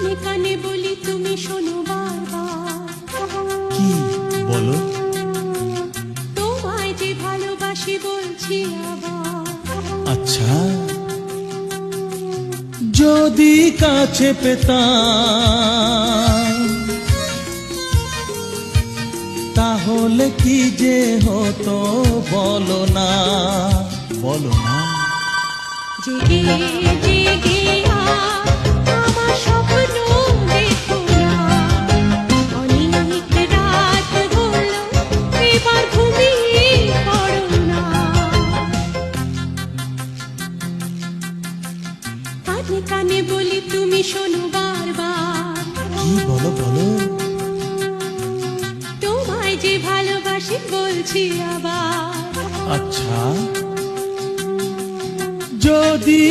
কানে কানে বলি তুমি শোনো বারবার। কি বলো? তোমায় যে ভালোবাসি বলছি আবার। আচ্ছা, যদি কাছে পেতাম তাহলে কি যে হতো বলো না, বলো না। জেগে জেগে আমার স্বপ্ন দেখো না, অনেক রাত হলো এবার ঘুমিয়ে পড়ো না। কানে কানে বলি তুমি শোনো বারবার। কি বলো বলো? তোমায় যে ভালোবাসি বলছি আবার। আচ্ছা, যদি